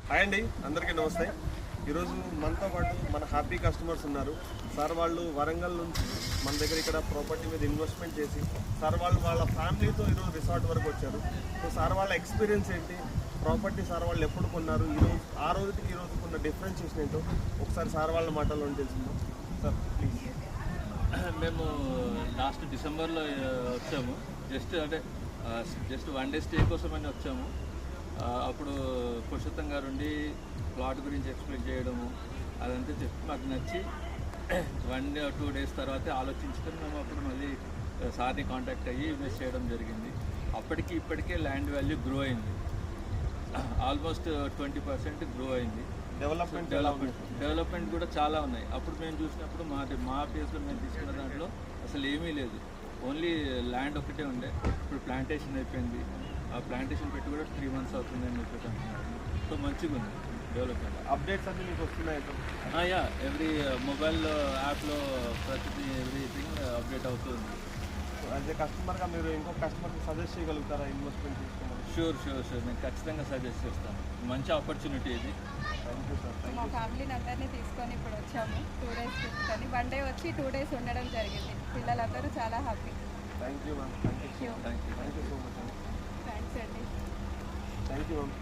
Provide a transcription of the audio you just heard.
Hi అండి, అందరికీ నమస్తే. ఈరోజు మనతో పాటు మన హ్యాపీ కస్టమర్స్ ఉన్నారు. సార్ వాళ్ళు వరంగల్ నుంచి మన దగ్గర ఇక్కడ ప్రాపర్టీ మీద ఇన్వెస్ట్మెంట్ చేసి సార్ వాళ్ళు వాళ్ళ ఫ్యామిలీతో ఈరోజు రిసార్ట్ వరకు వచ్చారు. సో సార్ వాళ్ళ ఎక్స్పీరియన్స్ ఏంటి, ప్రాపర్టీ సార్ వాళ్ళు ఎప్పుడు కొన్నారు, ఈరోజు ఆ రోజుకి ఈ రోజుకు ఉన్న డిఫరెన్షియేషన్ ఏంటో ఒకసారి సార్ వాళ్ళ మాటల్లో తెలుసుకుందాం. Sir please. మేము లాస్ట్ డిసెంబర్లో వచ్చాము. జస్ట్ 1 డే స్టే కోసమని వచ్చాము. అప్పుడు పురుషోత్తం గారు ఉండి ప్లాట్ గురించి ఎక్స్ప్లెయిన్ చేయడము అదంతా చెప్పి మాకు నచ్చి 1 డే 2 డేస్ తర్వాత ఆలోచించుకొని మేము అప్పుడు మళ్ళీ సార్ని కాంటాక్ట్ అయ్యి ఇన్వెస్ట్ చేయడం జరిగింది. అప్పటికి ఇప్పటికే ల్యాండ్ వాల్యూ గ్రో అయింది, ఆల్మోస్ట్ 20% గ్రో అయింది. డెవలప్మెంట్ కూడా చాలా ఉన్నాయి. అప్పుడు మేము చూసినప్పుడు మా ప్లేస్లో మేము తీసుకున్న దాంట్లో అసలు ఏమీ లేదు, ఓన్లీ ల్యాండ్ ఒకటే ఉండే. ఇప్పుడు ప్లాంటేషన్ అయిపోయింది. ఆ ప్లాంటేషన్ పెట్టి కూడా 3 months అవుతుందని చెప్పేసి అంటున్నారు. సో మంచిగా ఉంది డెవలప్మెంట్. అప్డేట్స్ అన్నీ మీకు వస్తున్నాయి? యా, ఎవ్రీ మొబైల్ యాప్లో ప్రతిదీ ఎవ్రీథింగ్ అప్డేట్ అవుతుంది. యాజ్ ఏ కస్టమర్గా మీరు ఇంకొక కస్టమర్కి సజెస్ట్ చేయగలుగుతారా ఇన్వెస్ట్మెంట్ చేసుకోమని? షూర్ నేను ఖచ్చితంగా సజెస్ట్ చేస్తాను. మంచి ఆపర్చునిటీ ఇది. Thank you sir. మా ఫ్యామిలీని అందరినీ తీసుకొని ఇప్పుడు వచ్చాము. 2 days తీసుకొని 1 day వచ్చి 2 days ఉండడం జరిగింది. పిల్లలందరూ చాలా happy. Thank you ma'am. Thank you so much. Thanks అండి. Thank you ma'am.